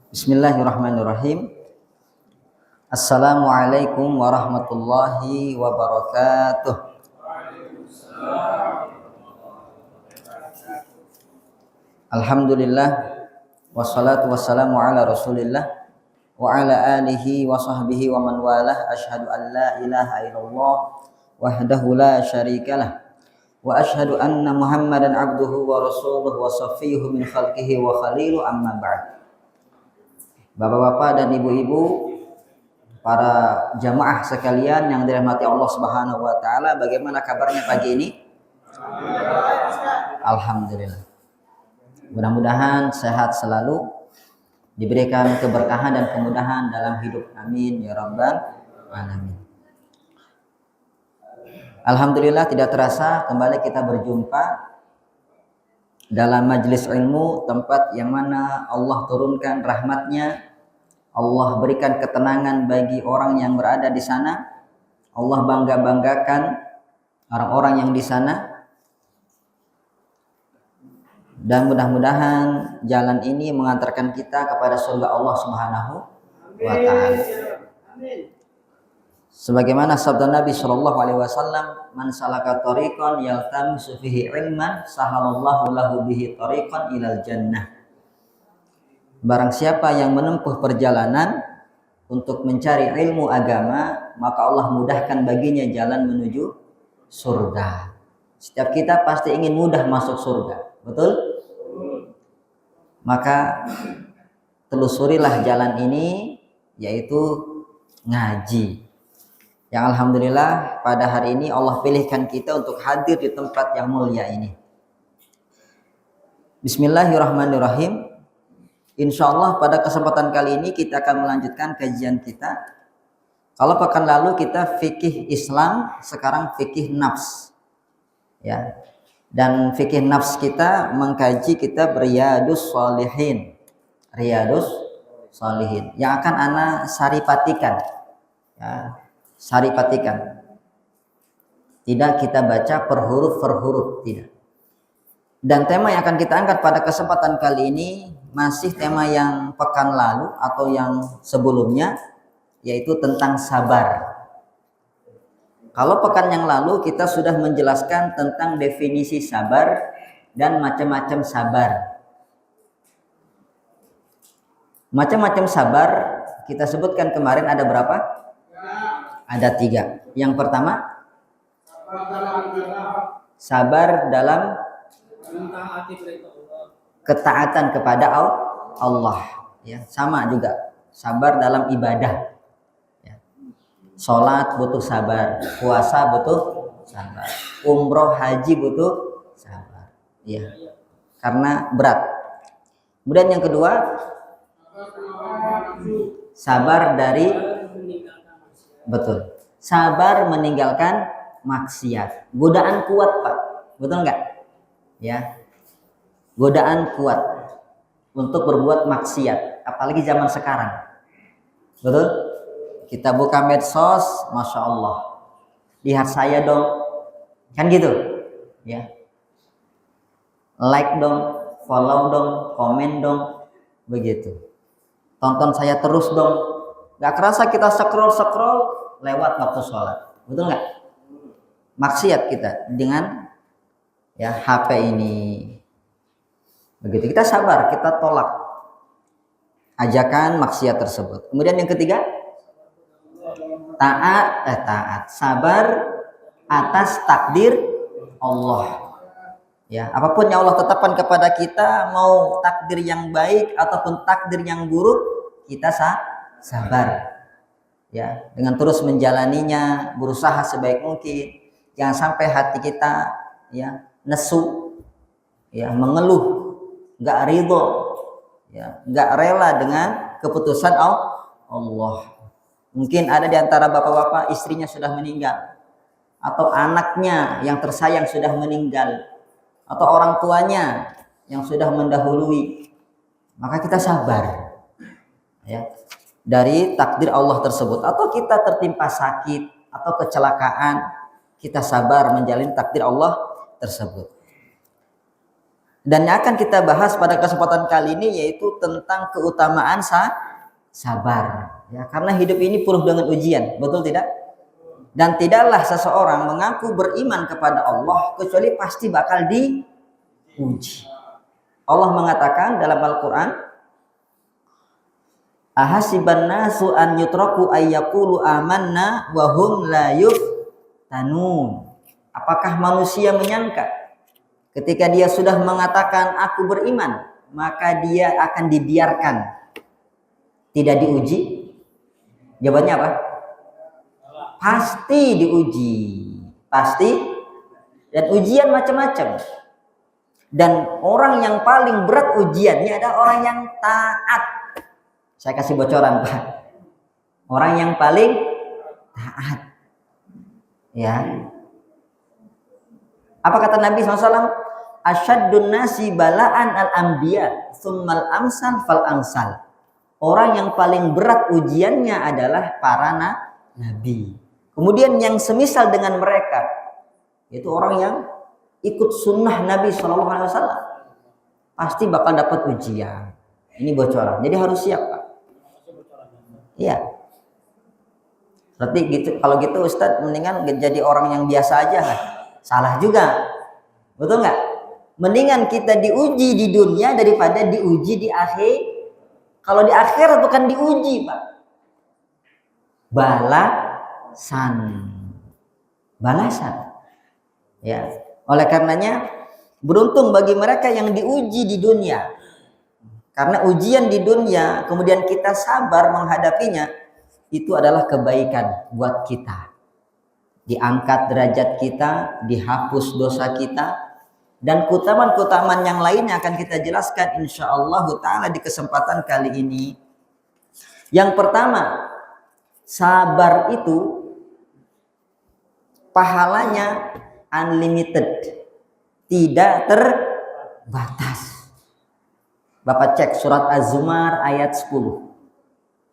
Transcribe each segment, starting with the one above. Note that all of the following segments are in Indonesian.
Bismillahirrahmanirrahim. Assalamualaikum warahmatullahi wabarakatuh. Alhamdulillah wassalatu wassalamu ala Rasulillah wa ala alihi wa sahbihi wa man walah. Asyhadu an la ilaha illallah wahdahu la syarikalah wa asyhadu anna Muhammadan abduhu wa rasuluhu wa saffiyuhu min khalqihi wa khalilu, amma ba'd. Bapak-bapak dan ibu-ibu, para jamaah sekalian yang dirahmati Allah Subhanahu wa taala, bagaimana kabarnya pagi ini? Alhamdulillah. Mudah-mudahan sehat selalu, diberikan keberkahan dan kemudahan dalam hidup. Amin ya rabbal alamin. Alhamdulillah, tidak terasa kembali kita berjumpa dalam majelis ilmu, tempat yang mana Allah turunkan rahmatnya, Allah berikan ketenangan bagi orang yang berada di sana, Allah bangga-banggakan orang-orang yang di sana, dan mudah-mudahan jalan ini mengantarkan kita kepada surga Allah Subhanahu wa taala. Sebagaimana sabda Nabi sallallahu alaihi wasallam, "Man salaka tariqan yaltamisu fihi ilman, sahalallahu lahu bihi tariqan ilal jannah." Barang siapa yang menempuh perjalanan untuk mencari ilmu agama, maka Allah mudahkan baginya jalan menuju surga. Setiap kita pasti ingin mudah masuk surga, betul? Maka telusurilah jalan ini, yaitu ngaji. Yang alhamdulillah pada hari ini Allah pilihkan kita untuk hadir di tempat yang mulia ini. Bismillahirrahmanirrahim. Insyaallah pada kesempatan kali ini kita akan melanjutkan kajian kita. Kalau pekan lalu kita fikih Islam, sekarang fikih nafs. Ya. Dan fikih nafs kita mengkaji kitab Riyadus Shalihin. Riyadus Shalihin yang akan ana saripatikan. Ya. Saripatikan. Tidak kita baca per huruf, tidak. Dan tema yang akan kita angkat pada kesempatan kali ini masih tema yang pekan lalu atau yang sebelumnya, yaitu tentang sabar. Kalau pekan yang lalu kita sudah menjelaskan tentang definisi sabar dan macam-macam sabar. Macam-macam sabar kita sebutkan kemarin ada berapa? Ada 3. Yang pertama, sabar dalam ketaatan kepada Allah. Ya, sama juga sabar dalam ibadah. Ya. Sholat butuh sabar, puasa butuh sabar, umroh haji butuh sabar. Ya, karena berat. Kemudian yang kedua, sabar dari sabar meninggalkan maksiat. Godaan kuat, Pak. Betul enggak? Ya. Godaan kuat untuk berbuat maksiat, apalagi zaman sekarang. Betul? Kita buka medsos, Masya Allah. Lihat saya dong. Kan gitu? Ya. Like dong, follow dong, komen dong. Begitu. Tonton saya terus dong. Gak kerasa kita scroll lewat waktu sholat. Betul nggak? Maksiat kita dengan ya HP ini. Begitu, kita sabar, kita tolak ajakan maksiat tersebut. Kemudian yang ketiga, taat, sabar atas takdir Allah. Ya, apapun yang Allah tetapkan kepada kita, mau takdir yang baik ataupun takdir yang buruk, kita sabar. Ya, dengan terus menjalaninya, berusaha sebaik mungkin. Jangan sampai hati kita ya nesu, ya mengeluh, nggak ridho, ya nggak rela dengan keputusan Allah. Mungkin ada di antara bapak-bapak istrinya sudah meninggal, atau anaknya yang tersayang sudah meninggal, atau orang tuanya yang sudah mendahului. Maka kita sabar. Ya. Dari takdir Allah tersebut, atau kita tertimpa sakit atau kecelakaan, kita sabar menjalani takdir Allah tersebut. Dan yang akan kita bahas pada kesempatan kali ini yaitu tentang keutamaan sabar. Ya, karena hidup ini penuh dengan ujian, betul tidak? Dan tidaklah seseorang mengaku beriman kepada Allah kecuali pasti bakal diuji. Allah mengatakan dalam Al-Quran, ahasiban nasu an yutraku ayyakulu amanna wa hum la yuftanun. Apakah manusia menyangka ketika dia sudah mengatakan aku beriman, maka dia akan dibiarkan tidak diuji? Jawabannya apa? Pasti diuji, pasti. Dan ujian macam-macam. Dan orang yang paling berat ujiannya adalah orang yang taat. Saya kasih bocoran, Pak. Orang yang paling taat. Ya. Apa kata Nabi SAW? Asyaddun nasi bala'an al-anbiya summal amsal fal amsal. Orang yang paling berat ujiannya adalah para nabi. Kemudian yang semisal dengan mereka, itu orang yang ikut sunnah Nabi SAW, pasti bakal dapat ujian. Ini bocoran. Jadi harus siap, Pak. Iya. Berarti gitu. Kalau gitu Ustadz mendingan jadi orang yang biasa aja lah. Salah juga. Betul nggak? Mendingan kita diuji di dunia daripada diuji di akhir. Kalau di akhirat bukan diuji, Pak. Balasan. Ya. Oleh karenanya beruntung bagi mereka yang diuji di dunia. Karena ujian di dunia kemudian kita sabar menghadapinya, itu adalah kebaikan buat kita. Diangkat derajat kita, dihapus dosa kita, dan keutamaan-keutamaan yang lainnya akan kita jelaskan insyaallah ta'ala di kesempatan kali ini. Yang pertama, sabar itu pahalanya unlimited, tidak terbatas. Bapak cek surat Az-Zumar ayat 10.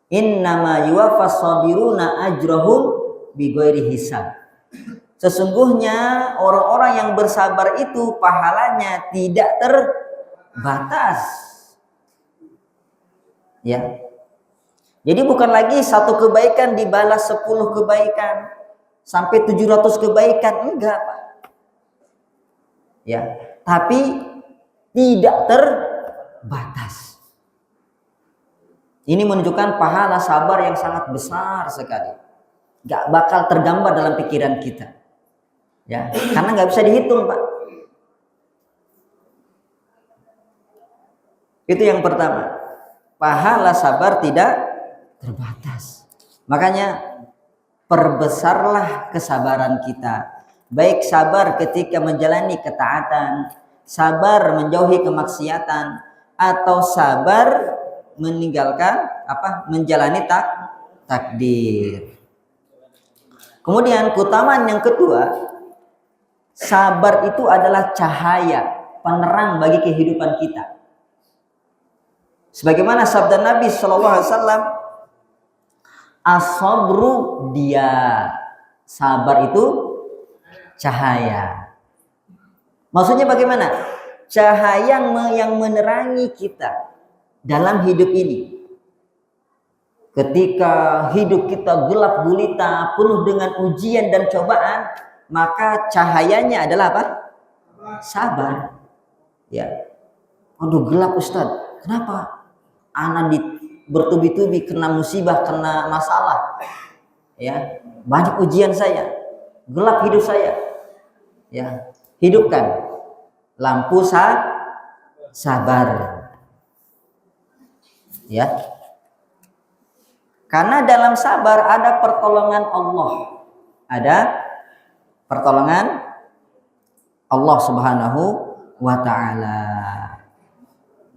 Innama yuwaffas sabiruna ajrahum bighairi hisab. Sesungguhnya orang-orang yang bersabar itu pahalanya tidak terbatas. Ya. Jadi bukan lagi satu kebaikan dibalas 10 kebaikan sampai 700 kebaikan, enggak, Pak. Ya, tapi tidak terbatas. Ini menunjukkan pahala sabar yang sangat besar sekali. Gak bakal tergambar dalam pikiran kita. Ya, karena nggak bisa dihitung, Pak. Itu yang pertama. Pahala sabar tidak terbatas. Makanya perbesarlah kesabaran kita. Baik sabar ketika menjalani ketaatan, sabar menjauhi kemaksiatan, atau sabar meninggalkan menjalani takdir. Kemudian keutamaan yang kedua, sabar itu adalah cahaya penerang bagi kehidupan kita. Sebagaimana sabda Nabi SAW, as-sabru dia, sabar itu cahaya. Maksudnya bagaimana? Cahaya yang menerangi kita dalam hidup ini. Ketika hidup kita gelap gulita, penuh dengan ujian dan cobaan, maka cahayanya adalah apa? Sabar. Ya. Aduh gelap Ustaz. Kenapa? Anak bertubi-tubi kena musibah, kena masalah. Ya, banyak ujian saya. Gelap hidup saya. Ya, hidupkan lampu sabar. Ya. Karena dalam sabar ada pertolongan Allah. Ada pertolongan Allah Subhanahu wa ta'ala.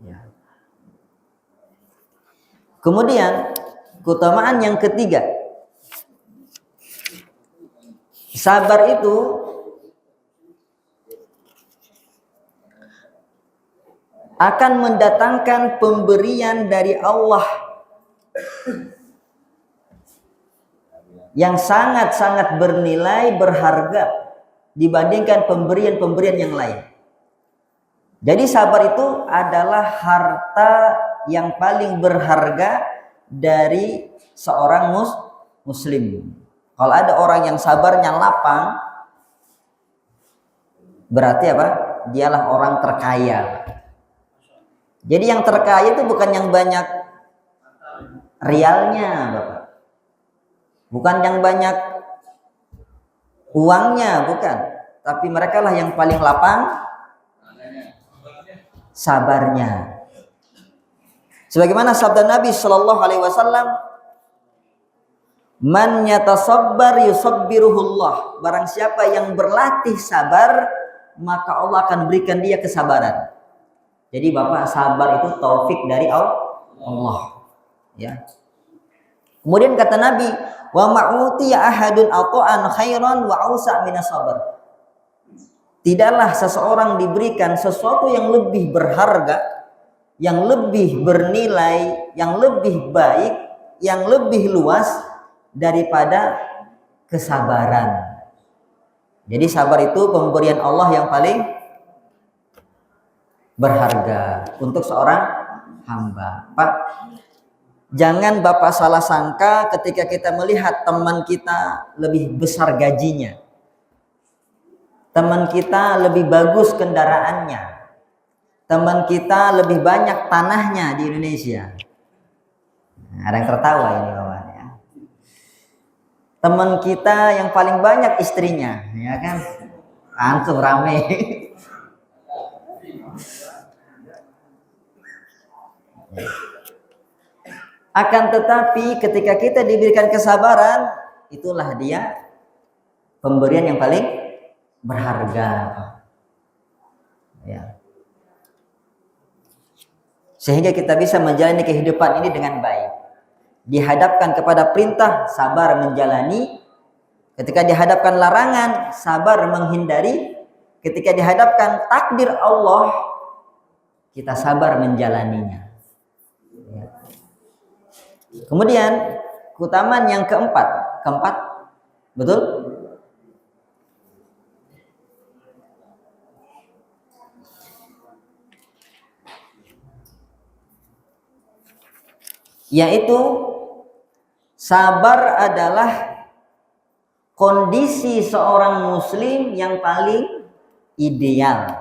Ya. Kemudian keutamaan yang ketiga, sabar itu akan mendatangkan pemberian dari Allah yang sangat-sangat bernilai, berharga dibandingkan pemberian-pemberian yang lain. Jadi sabar itu adalah harta yang paling berharga dari seorang muslim. Kalau ada orang yang sabarnya lapang, berarti apa? Dialah orang terkaya. Jadi yang terkaya itu bukan yang banyak rialnya, Bapak. Bukan yang banyak uangnya, bukan. Tapi mereka lah yang paling lapang sabarnya. Sebagaimana sabda Nabi Shallallahu Alaihi Wasallam, "Man yatasabbar yusabbiruhullah." Barang siapa yang berlatih sabar, maka Allah akan berikan dia kesabaran. Jadi Bapak, sabar itu taufik dari Allah. Ya. Kemudian kata Nabi, "Wa ma'utiya ahadun ata'an khairan wa ausa minas sabar." Tidaklah seseorang diberikan sesuatu yang lebih berharga, yang lebih bernilai, yang lebih baik, yang lebih luas daripada kesabaran. Jadi sabar itu pemberian Allah yang paling berharga untuk seorang hamba. Pak, jangan Bapak salah sangka ketika kita melihat teman kita lebih besar gajinya, teman kita lebih bagus kendaraannya, teman kita lebih banyak tanahnya di Indonesia. Nah, ada yang tertawa ini Bapak ya. Teman kita yang paling banyak istrinya, ya kan? Antum rame. Akan tetapi ketika kita diberikan kesabaran, itulah dia pemberian yang paling berharga. Ya. Sehingga kita bisa menjalani kehidupan ini dengan baik. Dihadapkan kepada perintah, sabar menjalani. Ketika dihadapkan larangan, sabar menghindari. Ketika dihadapkan takdir Allah, kita sabar menjalaninya. Kemudian keutamaan yang keempat, betul? Yaitu sabar adalah kondisi seorang muslim yang paling ideal.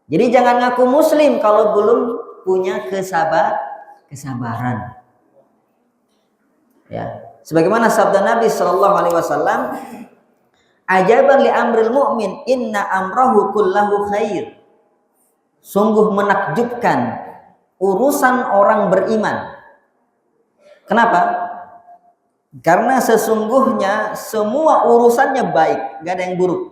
Jadi jangan ngaku muslim kalau belum punya kesabaran. Ya, sebagaimana sabda Nabi Shallallahu Alaihi Wasallam, "Ajaban li amril mu'min, inna amrahu kullahu khair." Sungguh menakjubkan urusan orang beriman. Kenapa? Karena sesungguhnya semua urusannya baik, gak ada yang buruk.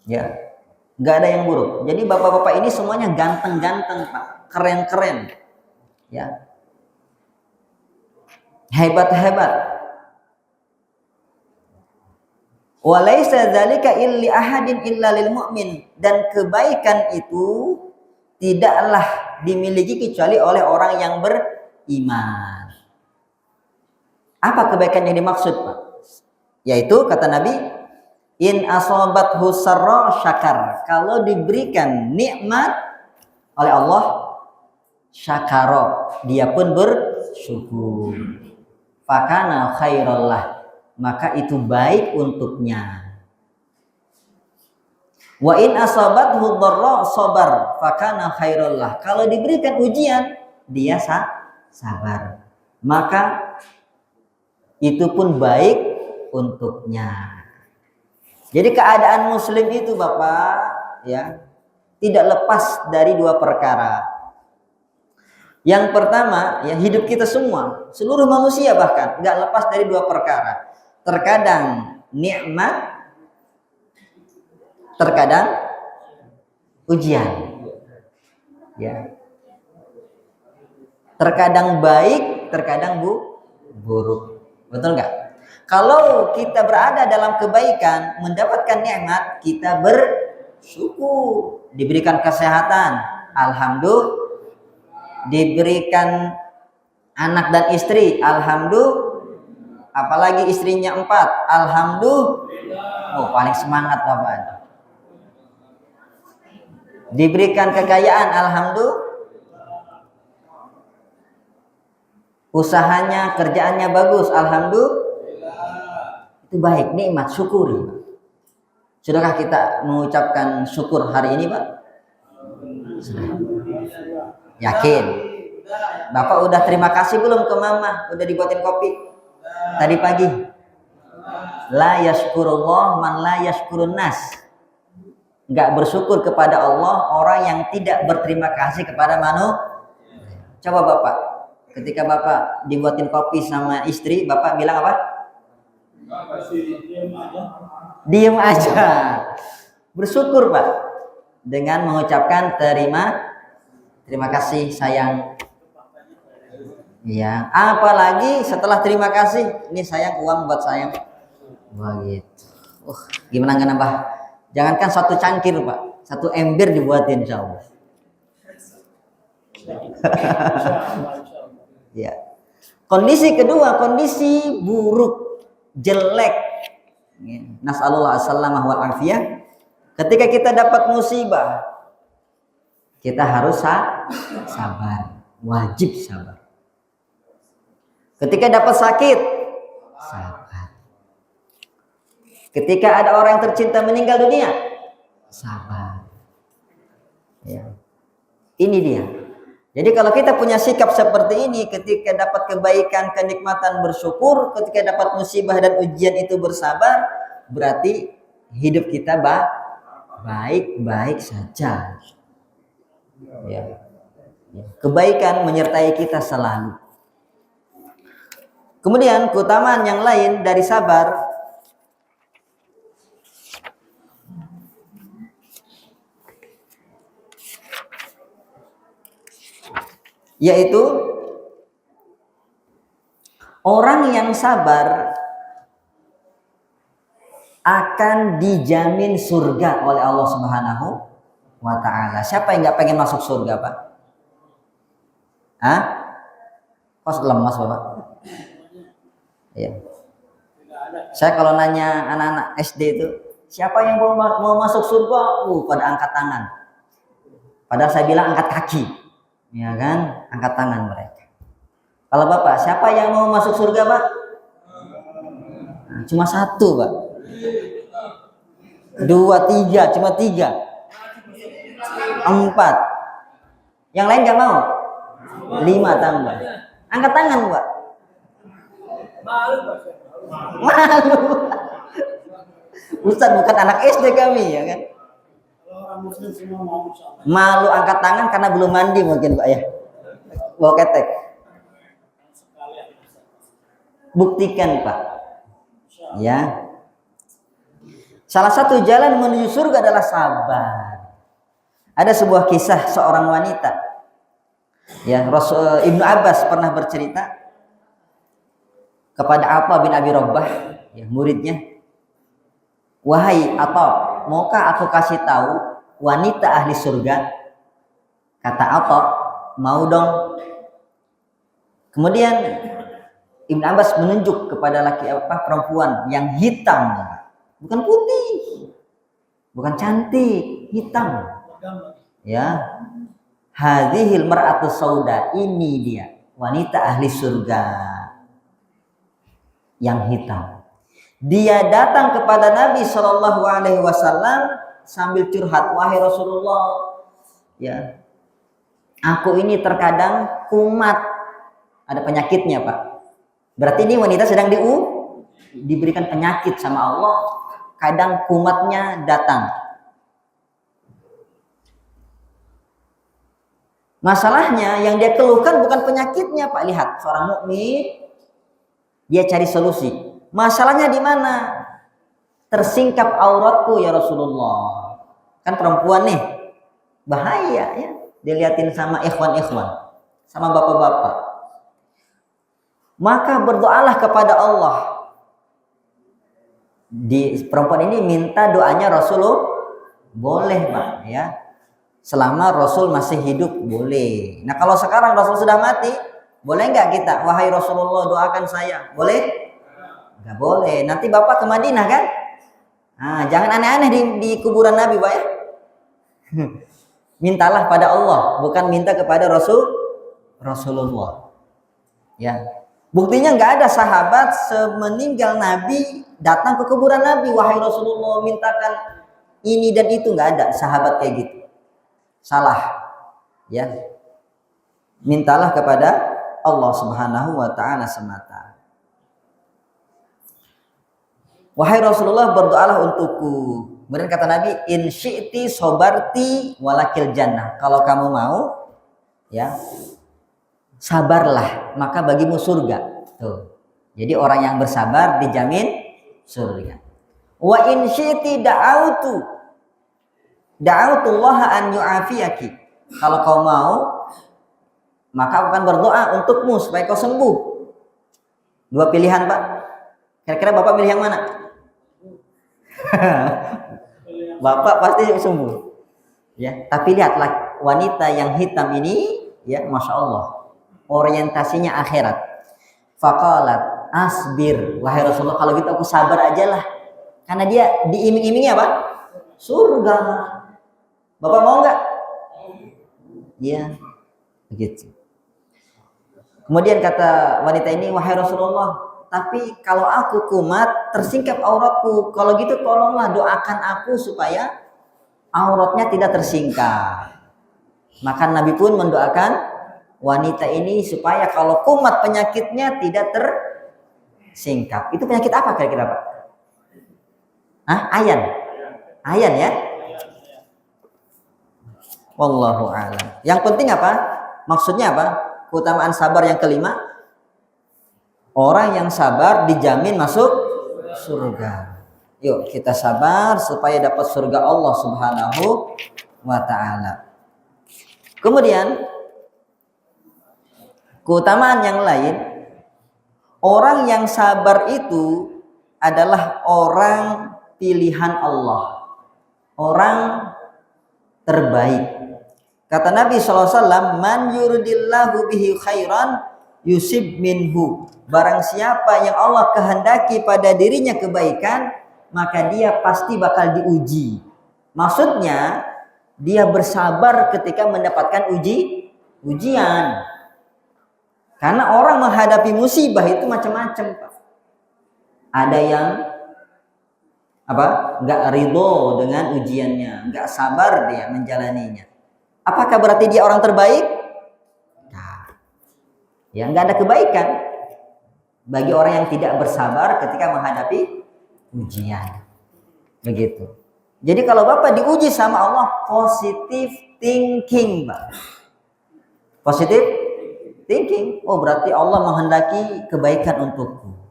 Ya, gak ada yang buruk. Jadi bapak-bapak ini semuanya ganteng-ganteng, Pak, keren-keren. Ya. Hebat-hebat. Walaysa dzalika illi ahadin illa lil mu'min, dan kebaikan itu tidaklah dimiliki kecuali oleh orang yang beriman. Apa kebaikan yang dimaksud, Pak? Yaitu kata Nabi, in asobathu sarra syakar. Kalau diberikan nikmat oleh Allah, syakara, dia pun bersyukur. Fakana khairallah, maka itu baik untuknya. Wa in asabathu dharra sabar, fakana khairallah. Kalau diberikan ujian, dia sabar, maka itu pun baik untuknya. Jadi keadaan muslim itu Bapak, ya, tidak lepas dari dua perkara. Yang pertama, ya, hidup kita semua, seluruh manusia bahkan nggak lepas dari dua perkara. Terkadang nikmat, terkadang ujian. Ya. Terkadang baik, terkadang buruk. Betul nggak? Kalau kita berada dalam kebaikan, mendapatkan nikmat, kita bersyukur. Diberikan kesehatan, alhamdulillah. Diberikan anak dan istri, alhamdulillah. Apalagi istrinya 4, alhamdulillah. Oh, paling semangat Bapak. Diberikan kekayaan, alhamdulillah. Usahanya, kerjaannya bagus, alhamdulillah. Itu baik, nikmat, syukuri. Sudahkah kita mengucapkan syukur hari ini, Pak? Sudah. Yakin? Bapak udah terima kasih belum ke mama? Udah dibuatin kopi tadi pagi? La yashkurullah man la yashkurun nas. Enggak bersyukur kepada Allah orang yang tidak berterima kasih kepada manusia. Coba Bapak, ketika Bapak dibuatin kopi sama istri, Bapak bilang apa? Diem aja. Bersyukur Pak dengan mengucapkan terima kasih sayang. Ya, apalagi setelah terima kasih, ini sayang uang buat sayang. Wah gitu. Gimana nggak nambah? Jangankan satu cangkir Pak, satu ember dibuatin insya Allah. Ya. Kondisi kedua, kondisi buruk, jelek. Nas'alullah as-salamah wal afiyah. Ketika kita dapat musibah, kita harus sabar, wajib sabar. Ketika dapat sakit, sabar. Ketika ada orang yang tercinta meninggal dunia, sabar. Ya. Ini dia. Jadi kalau kita punya sikap seperti ini, ketika dapat kebaikan, kenikmatan bersyukur, ketika dapat musibah dan ujian itu bersabar, berarti hidup kita baik-baik saja. Ya. Kebaikan menyertai kita selalu. Kemudian keutamaan yang lain dari sabar, yaitu orang yang sabar akan dijamin surga oleh Allah Subhanahu wa ta'ala. Siapa yang nggak pengen masuk surga, Pak? Hah? Kok lemas, Bapak? Ya. Saya kalau nanya anak-anak SD itu, siapa yang mau masuk surga? Pada angkat tangan. Padahal saya bilang angkat kaki. Ya kan? Angkat tangan mereka. Kalau Bapak, siapa yang mau masuk surga, Pak? Nah, cuma satu, Pak. 2, 3, cuma 3. 4. Yang lain nggak mau? 5 tambah. Angkat tangan, Pak. Malu. Ustaz bukan anak SD kami, ya kan? Malu angkat tangan karena belum mandi mungkin Pak ya. Bawa ketek. Buktikan Pak. Ya. Salah satu jalan menuju surga adalah sabar. Ada sebuah kisah seorang wanita. Ya, Ibnu Abbas pernah bercerita kepada Atha bin Abi Rabbah, ya, muridnya. Wahai Atha, maukah aku kasih tahu wanita ahli surga? Kata Atha, mau dong. Kemudian Ibnu Abbas menunjuk kepada perempuan yang hitam, bukan putih, bukan cantik, hitam. Ya, hadhil mar'atu sauda, ini dia wanita ahli surga yang hitam. Dia datang kepada Nabi Shallallahu Alaihi Wasallam sambil curhat, wahai Rasulullah, ya, aku ini terkadang kumat, ada penyakitnya Pak. Berarti ini wanita sedang diberikan penyakit sama Allah, kadang kumatnya datang. Masalahnya yang dia keluhkan bukan penyakitnya Pak. Lihat, seorang mukmin dia cari solusi. Masalahnya di mana? Tersingkap auratku ya Rasulullah. Kan perempuan nih, bahaya ya. Dilihatin sama ikhwan-ikhwan, sama bapak-bapak. Maka berdoalah kepada Allah. Di perempuan ini minta doanya Rasulullah, boleh Pak ya. Selama Rasul masih hidup boleh. Nah kalau sekarang Rasul sudah mati, boleh nggak kita, wahai Rasulullah doakan saya? Boleh? Nggak boleh. Nanti Bapak ke Madinah kan? Nah, jangan aneh-aneh di kuburan Nabi Pak ya. Mintalah pada Allah, bukan minta kepada Rasulullah. Ya. Buktinya nggak ada sahabat semeninggal Nabi datang ke kuburan Nabi, wahai Rasulullah mintakan ini dan itu, nggak ada sahabat kayak gitu. Salah. Ya. Mintalah kepada Allah Subhanahu wa taala semata. Wahai Rasulullah, berdoalah untukku. Kemudian kata Nabi, in syi'ti sobarti walakil jannah. Kalau kamu mau, ya, sabarlah, maka bagimu surga. Tuh. Jadi orang yang bersabar dijamin surga. Wa in syi'ti da'autullaha an yu'afiyaki. Kalau kau mau, maka aku akan berdoa untukmu supaya kau sembuh. Dua pilihan, Pak. Kira-kira Bapak pilih yang mana? Bapak pasti sembuh. Ya, tapi lihatlah wanita yang hitam ini, ya, masya Allah, orientasinya akhirat. Faqalat asbir, wahai Rasulullah, kalau gitu aku sabar aja lah, karena dia diiming-imingi apa? Surga. Bapak mau nggak? Iya, begitu. Kemudian kata wanita ini, wahai Rasulullah, tapi kalau aku kumat, tersingkap auratku. Kalau gitu tolonglah doakan aku supaya auratnya tidak tersingkap. Maka Nabi pun mendoakan wanita ini supaya kalau kumat penyakitnya tidak tersingkap. Itu penyakit apa kira-kira, Pak? Hah? Ayan? Ayan ya? Wallahu a'lam. Yang penting apa? Maksudnya apa? Keutamaan sabar yang kelima, orang yang sabar dijamin masuk surga. Yuk kita sabar supaya dapat surga Allah Subhanahu wa ta'ala. Kemudian keutamaan yang lain, orang yang sabar itu adalah orang pilihan Allah, orang terbaik. Kata Nabi SAW, man yuridillahu bihi khairan yusib minhu. Barang siapa yang Allah kehendaki pada dirinya kebaikan, maka dia pasti bakal diuji. Maksudnya dia bersabar ketika mendapatkan ujian. Karena orang menghadapi musibah itu macam-macam, Pak. Ada yang nggak ridho dengan ujiannya, nggak sabar dia menjalaninya. Apakah berarti dia orang terbaik? Nah, ya nggak ada kebaikan bagi orang yang tidak bersabar ketika menghadapi ujian. Begitu. Jadi kalau Bapak diuji sama Allah, positive thinking, Pak. Positive thinking. Oh, berarti Allah menghendaki kebaikan untukku.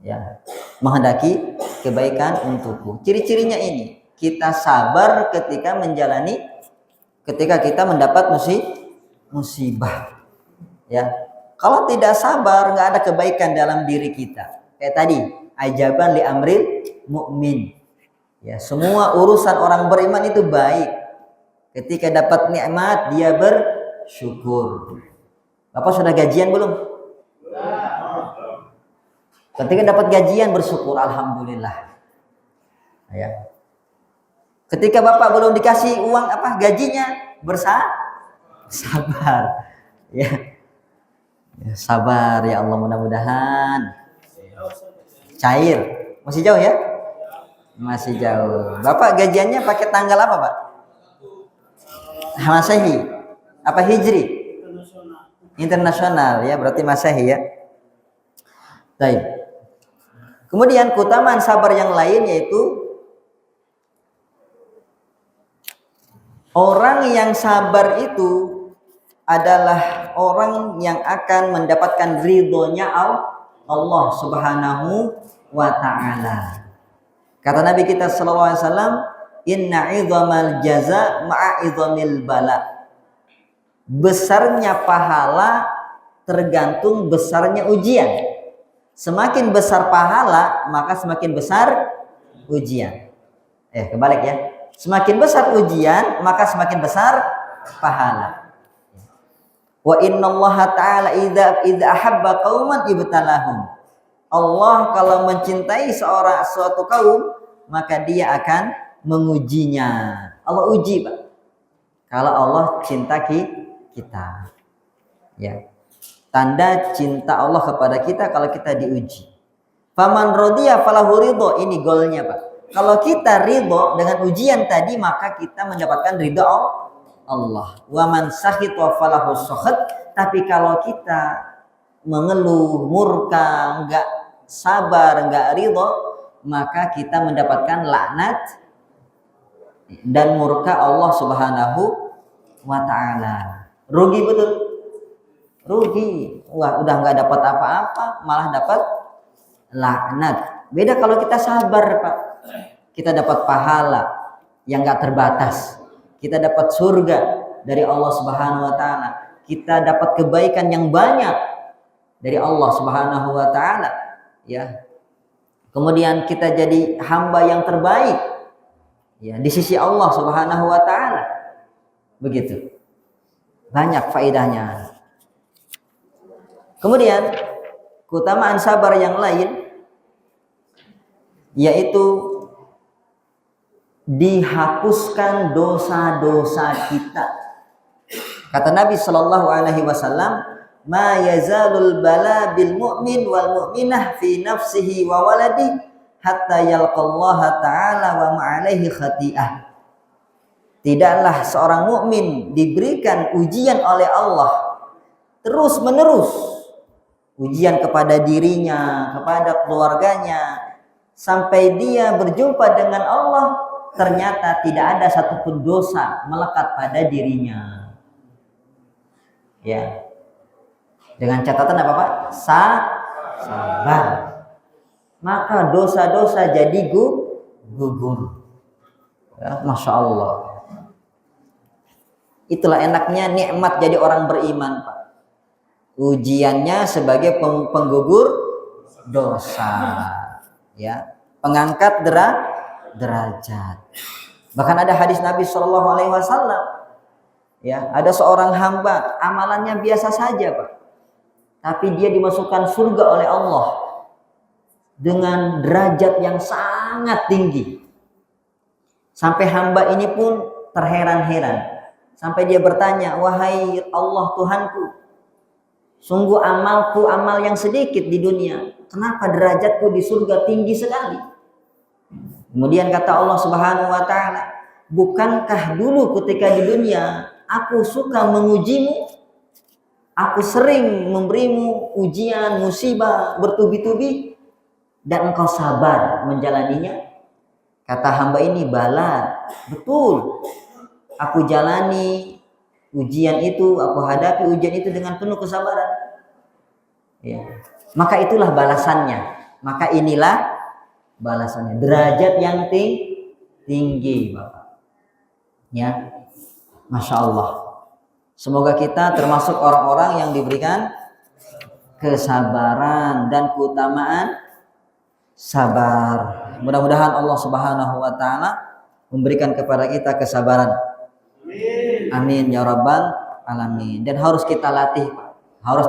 Ya, menghendaki kebaikan untukku. Ciri-cirinya ini, kita sabar ketika kita mendapat musibah. Ya. Kalau tidak sabar, nggak ada kebaikan dalam diri kita. Kayak tadi, ajaban li amril mu'min. Ya, semua urusan orang beriman itu baik. Ketika dapat nikmat, dia bersyukur. Bapak sudah gajian belum? Ketika dapat gajian, bersyukur, alhamdulillah. Ya. Ketika Bapak belum dikasih uang gajinya, sabar. Ya. Ya, sabar ya Allah, mudah-mudahan cair. Masih jauh ya? Masih jauh. Bapak gajiannya pakai tanggal apa, Pak? Masehi. Apa Hijri? Internasional ya, berarti Masehi ya. Baik. Kemudian keutamaan sabar yang lain yaitu orang yang sabar itu adalah orang yang akan mendapatkan ridhonya Allah Subhanahu wa ta'ala. Kata Nabi kita sallallahu alaihi wasallam, inna idhamal jaza ma'a idhamil bala. Besarnya pahala tergantung besarnya ujian. Semakin besar pahala, maka semakin besar ujian. Kebalik ya. Semakin besar ujian, maka semakin besar pahala. Wa innallaha ta'ala idza ahabba qauman ibtalahum. Allah kalau mencintai suatu kaum, maka dia akan mengujinya. Allah uji, Pak. kalau Allah cinta kita. Ya. Tanda cinta Allah kepada kita kalau kita diuji. Faman rodiya falahu ridho. Ini goalnya, Pak. Kalau kita ridho dengan ujian tadi, maka kita mendapatkan ridho Allah. Wa man sakhit wa falahu sakhat. Tapi kalau kita mengeluh, murka, enggak sabar, enggak ridho, maka kita mendapatkan laknat dan murka Allah Subhanahu wa taala. Rugi betul. Rugi. Wah, udah enggak dapat apa-apa, malah dapat laknat. Beda kalau kita sabar, Pak. Kita dapat pahala yang enggak terbatas. Kita dapat surga dari Allah Subhanahu wa taala. Kita dapat kebaikan yang banyak dari Allah Subhanahu wa taala, ya. Kemudian kita jadi hamba yang terbaik, ya, di sisi Allah Subhanahu wa taala. Begitu. Banyak faedahnya. Kemudian keutamaan sabar yang lain yaitu dihapuskan dosa-dosa kita. Kata Nabi Shallallahu Alaihi Wasallam, "Ma yazalul bala bil mu'min wal mu'minah fi nafsihi wa waladihi hatta yalqallaha ta'ala wa ma'alaihi khati'ah." Tidaklah seorang mukmin diberikan ujian oleh Allah terus menerus, ujian kepada dirinya, kepada keluarganya, sampai dia berjumpa dengan Allah, ternyata tidak ada satupun dosa melekat pada dirinya. Ya. Dengan catatan apa, Pak? Sabar. Maka dosa-dosa jadi gugur. Ya, Masya Allah. Itulah enaknya nikmat jadi orang beriman, Pak. Ujiannya sebagai penggugur dosa, ya, pengangkat derajat. Bahkan ada hadis Nabi Shallallahu Alaihi Wasallam, ya, ada seorang hamba amalannya biasa saja, Pak, tapi dia dimasukkan surga oleh Allah dengan derajat yang sangat tinggi. Sampai hamba ini pun terheran-heran. Sampai dia bertanya, "Wahai Allah Tuhanku, sungguh amalku amal yang sedikit di dunia. Kenapa derajatku di surga tinggi sekali?" Kemudian kata Allah Subhanahu wa taala, "Bukankah dulu ketika di dunia aku suka mengujimu? Aku sering memberimu ujian, musibah bertubi-tubi dan engkau sabar menjalaninya?" Kata hamba ini, "Bala, betul. Aku jalani ujian itu, aku hadapi ujian itu dengan penuh kesabaran." Ya. Maka itulah balasannya. Maka inilah balasannya. Derajat yang tinggi, Bapak. Ya. Masya Allah. Semoga kita termasuk orang-orang yang diberikan kesabaran dan keutamaan sabar. Mudah-mudahan Allah Subhanahu wa taala memberikan kepada kita kesabaran. Amin ya rabbal alamin. Dan harus kita latih, Pak. Harus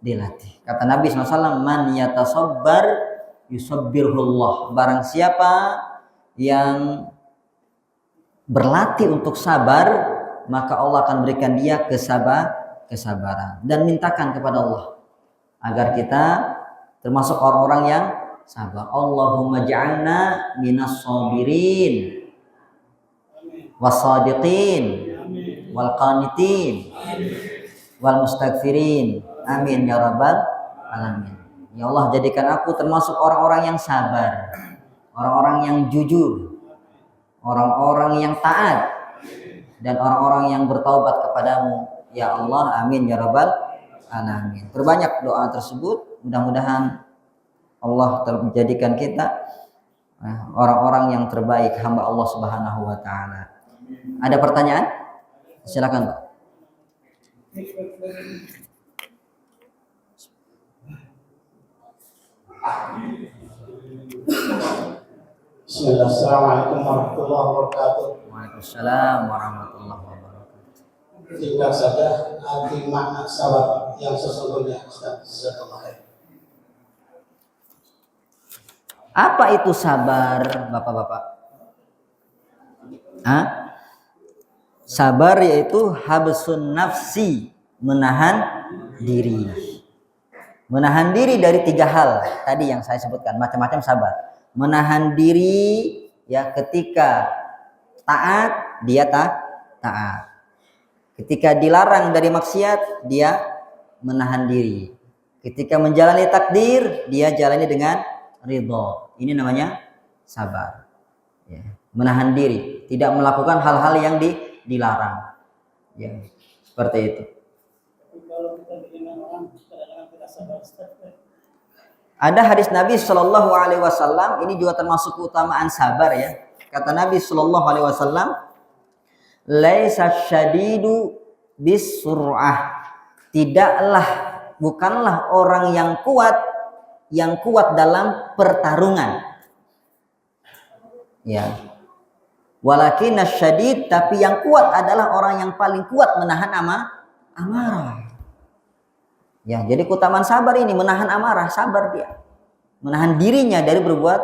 dilatih. Kata Nabi SAW, "Man yatasabbar yusabbirullah." Barang siapa yang berlatih untuk sabar, maka Allah akan berikan dia kesabaran. Dan mintakan kepada Allah agar kita termasuk orang-orang yang sabar. Allahumma ja'alna minas sabirin wasadiqin wal qanitin wal mustaghfirin. Amin ya rabbal alamin. Ya Allah, jadikan aku termasuk orang-orang yang sabar, orang-orang yang jujur, orang-orang yang taat, dan orang-orang yang bertaubat kepadamu. Ya Allah, amin ya rabbal alamin. Perbanyak doa tersebut. Mudah-mudahan Allah menjadikan kita orang-orang yang terbaik, hamba Allah Subhanahu wa taala. Ada pertanyaan? Silakan, Pak. Bismillah. Assalamualaikum warahmatullahi wabarakatuh. Waalaikumsalam warahmatullahi wabarakatuh. Tinggal saja arti makna sabar yang sesungguhnya, Ustaz. Jazakallahu khair. Apa itu sabar, Bapak-bapak? Hah? Sabar yaitu habsun nafsi, menahan diri. Menahan diri dari 3 hal tadi yang saya sebutkan, macam-macam sabar. Menahan diri ya ketika taat, dia taat. Ketika dilarang dari maksiat, dia menahan diri. Ketika menjalani takdir, dia jalani dengan ridho. Ini namanya sabar. Ya. Menahan diri, tidak melakukan hal-hal yang dilarang. Ya, seperti itu. Ada hadis Nabi Shallallahu Alaihi Wasallam, ini juga termasuk keutamaan sabar ya. Kata Nabi Shallallahu Alaihi Wasallam, laisa syadidu bisur'ah, bukanlah orang yang kuat dalam pertarungan. Ya. Walakin asyadid, tapi yang kuat adalah orang yang paling kuat menahan amarah. Ya, jadi keutamaan sabar ini menahan amarah, sabar dia. Menahan dirinya dari berbuat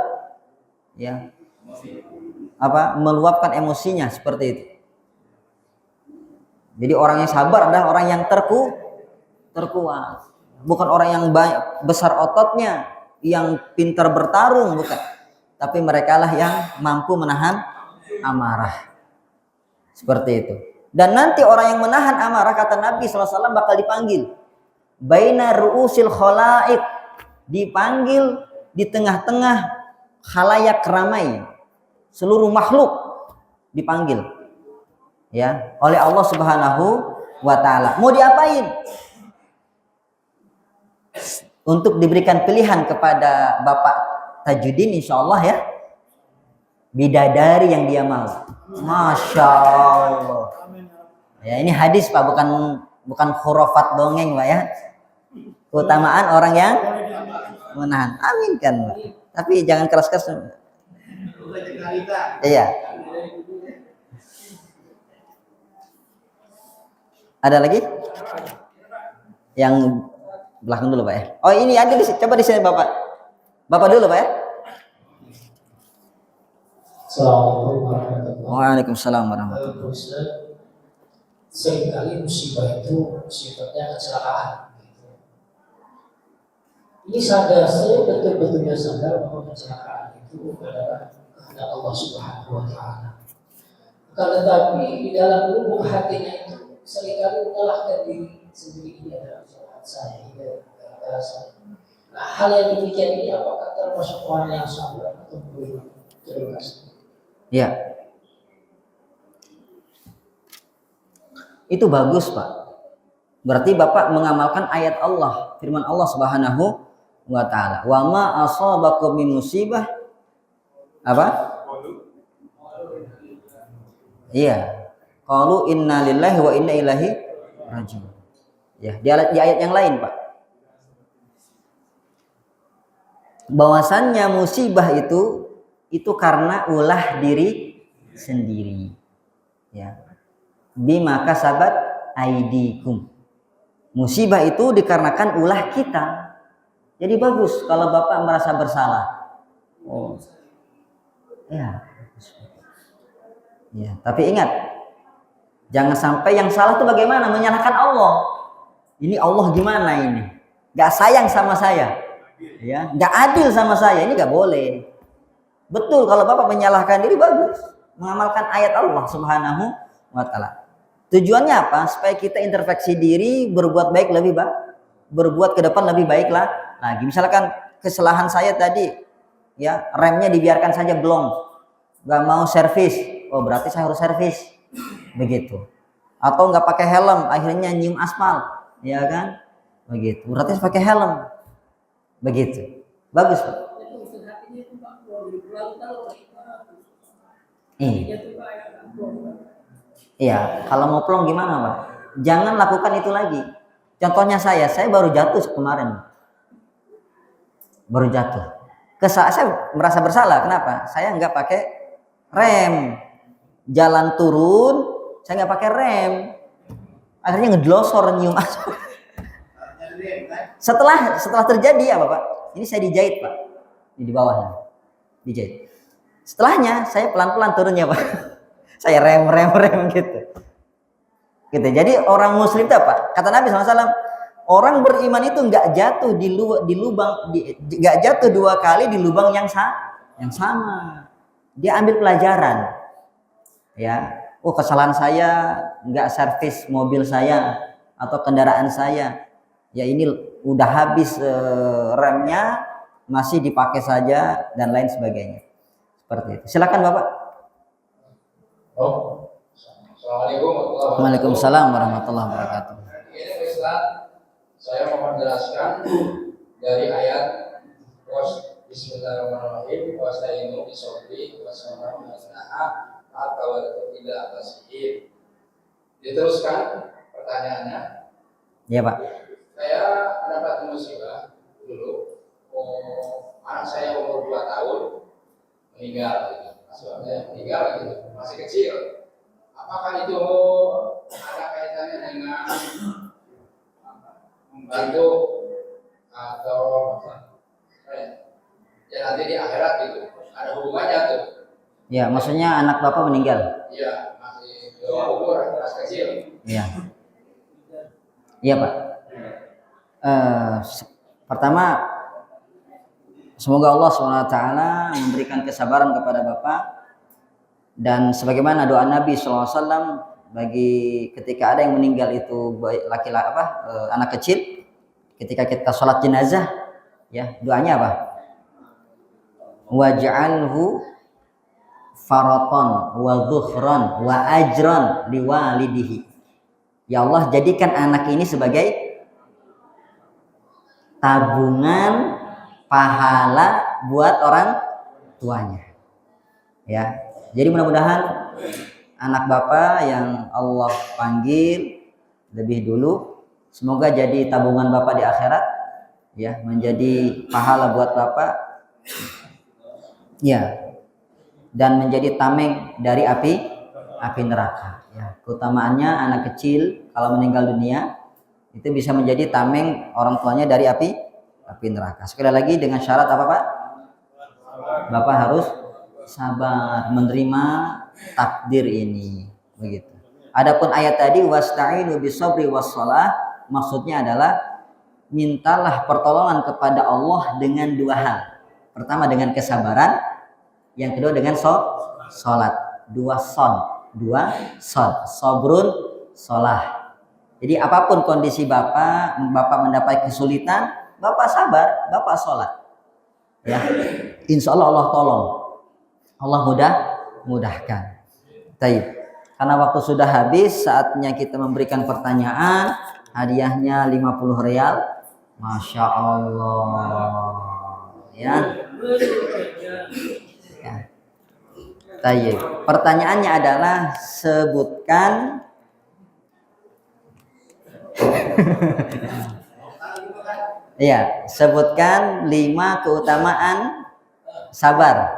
ya meluapkan emosinya seperti itu. Jadi orang yang sabar adalah orang yang terkuat. Bukan orang yang besar ototnya, yang pintar bertarung, bukan. Tapi merekalah yang mampu menahan amarah. Seperti itu. Dan nanti orang yang menahan amarah, kata Nabi SAW, bakal dipanggil baina ru'usil khalaik, dipanggil di tengah-tengah khalayak ramai, seluruh makhluk dipanggil ya oleh Allah Subhanahu wa taala. Mau diapain? Untuk diberikan pilihan kepada Bapak Tajuddin insyaallah ya, bidadari yang dia mau. Masya Allah. Ya, ini hadis Pak, bukan khurafat dongeng Pak ya. Keutamaan orang yang menahan. Amin kan Pak. Tapi jangan keras-keras. Iya. Ada lagi? Yang belakang dulu Pak ya. Oh ini ada coba di sini Bapak. Bapak dulu Pak ya. Assalamualaikum warahmatullahi wabarakatuh. Waalaikumsalam warahmatullahi wabarakatuh. Seringkali musibah itu sifatnya kecelakaan. Ini saya betul-betulnya sadar bahwa kecelakaan itu adalah kehendak Allah Subhanahu wa taala. Akan tetapi di dalam lubuk hatinya itu seringkali menyalahkan diri sendiri, ini adalah kesalahan saya, ini adalah saya. Nah, hal yang demikian ini apakah termasuk orang yang sabar atau belum? Terima kasih. Ya. Itu bagus Pak. Berarti Bapak mengamalkan ayat Allah, firman Allah Subhanahu wa taala. Wa ma asabakum min musibah apa? Iya. Qalu inna lillahi wa inna ilaihi raji'un. Ya, di ayat yang lain, Pak. Bahwasannya musibah itu karena ulah diri sendiri. Ya. Bima kasabat aidikum. Musibah itu dikarenakan ulah kita. Jadi bagus kalau Bapak merasa bersalah. Oh. Ya. Ya, tapi ingat, jangan sampai yang salah itu bagaimana? Menyalahkan Allah. Ini Allah gimana ini? Gak sayang sama saya. Ya, gak adil sama saya. Ini gak boleh. Betul kalau Bapak menyalahkan diri bagus. Mengamalkan ayat Allah Subhanahu wa taala. Tujuannya apa? Supaya kita introspeksi diri, berbuat baik lebih baik, berbuat ke depan lebih baiklah lagi. Misalkan kesalahan saya tadi, ya remnya dibiarkan saja belum, nggak mau servis. Oh berarti saya harus servis, begitu. Atau nggak pakai helm, akhirnya nyium aspal, ya kan? Begitu. Berarti pakai helm, begitu. Bagus Pak. Iya, kalau mau plong gimana Pak? Jangan lakukan itu lagi. Contohnya saya baru jatuh kemarin. Baru jatuh. Saya merasa bersalah, kenapa? Saya nggak pakai rem. Jalan turun, saya nggak pakai rem. Akhirnya ngedelosor nyium aspal. Setelah terjadi apa Pak? Ini saya dijahit Pak. Ini di bawahnya. Dijahit. Setelahnya saya pelan-pelan turunnya Pak. Saya rem gitu. Gitu. Jadi orang muslim itu apa? Kata Nabi SAW, orang beriman itu nggak jatuh nggak jatuh dua kali di lubang yang sama. Dia ambil pelajaran. Ya, oh kesalahan saya nggak servis mobil saya atau kendaraan saya. Ya ini udah habis remnya, masih dipakai saja dan lain sebagainya. Seperti itu. Silakan Bapak. Oh, Assalamualaikum warahmatullahi wabarakatuh. Waalaikumsalam warahmatullahi wabarakatuh. Ini Ustaz, saya mau menjelaskan dari ayat Bismillahirrahmanirrahim. Wasta'inu bisobri wassalam atau tidak atas sihir. Diteruskan pertanyaannya. Iya Pak. Saya mendapat musibah dulu. Anak saya umur 2 tahun meninggal. Maksudnya meninggal gitu, masih kecil. Apakah itu ada kaitannya dengan membantu atau ya nanti di akhirat gitu? Ada hubungannya tuh? Ya, maksudnya anak Bapak meninggal. Iya, masih di bawah umur, masih kecil. Iya. Iya Pak. Pertama, semoga Allah SWT memberikan kesabaran kepada Bapak, dan sebagaimana doa Nabi SAW bagi ketika ada yang meninggal itu laki-laki anak kecil, ketika kita sholat jenazah, ya doanya apa? Waj'alhu faraton wa dhuhran wa ajran liwalidihi. Ya Allah, jadikan anak ini sebagai tabungan pahala buat orang tuanya. Ya. Jadi mudah-mudahan anak Bapak yang Allah panggil lebih dulu, semoga jadi tabungan Bapak di akhirat, ya, menjadi pahala buat Bapak. Ya. Dan menjadi tameng dari api neraka. Ya, keutamaannya anak kecil kalau meninggal dunia itu bisa menjadi tameng orang tuanya dari api neraka. Sekali lagi dengan syarat apa Pak? Bapak harus sabar menerima takdir ini, begitu. Adapun ayat tadi wasta'inu bisabri wassalah, maksudnya adalah mintalah pertolongan kepada Allah dengan dua hal. Pertama dengan kesabaran, yang kedua dengan sholat. Dua son, sobrun, sholah. Jadi apapun kondisi Bapak mendapat kesulitan, Bapak sabar, Bapak sholat. Ya, insya Allah Allah tolong, Allah mudahkan. Baik. Karena waktu sudah habis, saatnya kita memberikan pertanyaan. Hadiahnya 50 real. Masya Allah. Ya. Baik. Pertanyaannya adalah sebutkan ya, sebutkan 5 keutamaan sabar.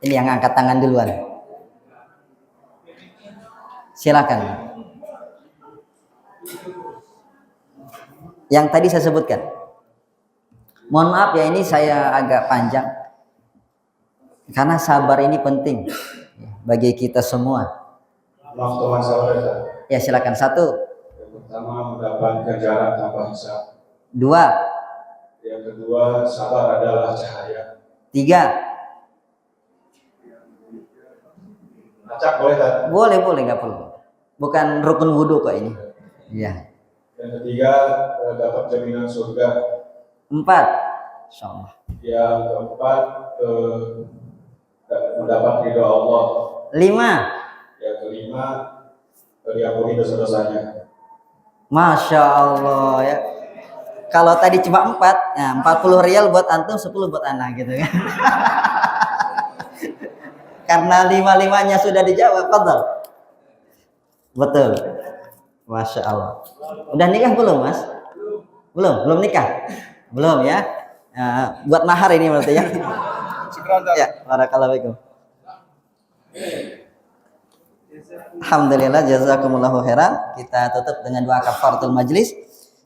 Ini yang angkat tangan duluan. Silakan. Yang tadi saya sebutkan. Mohon maaf ya, ini saya agak panjang. Karena sabar ini penting bagi kita semua. Maaf teman saudara. Ya silakan. 1. Yang pertama mendapat ganjaran tanpa hisab. 2. Yang kedua sabar adalah cahaya. 3. Acak boleh tak? Boleh nggak perlu. Bukan rukun wudhu kok ini. Iya. Yang ketiga dapat jaminan surga. 4. Insyaallah. Yang keempat mendapat ridho Allah. 5. Yang kelima diampuni dosa-dosanya. Masya Allah ya. Kalau tadi cuma 4, nah 40 rial buat antum, 10 buat anak gitu ya. Karena 5-5-nya sudah dijawab, betul. Betul. Masya Allah. Udah nikah belum Mas? Belum nikah? Belum ya. Buat mahar ini berarti ya. Ya, barakallahu fikum. Alhamdulillah, jazakumullahu khairan. Kita tutup dengan doa kafaratul majlis.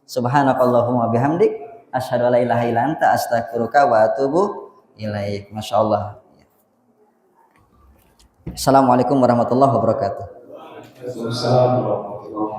Subhanakallahumma bihamdik asyhadu an la ilaha illa anta astaghfiruka wa atubu ilaik. Masyaallah. Assalamualaikum warahmatullahi wabarakatuh. Waalaikumsalam warahmatullahi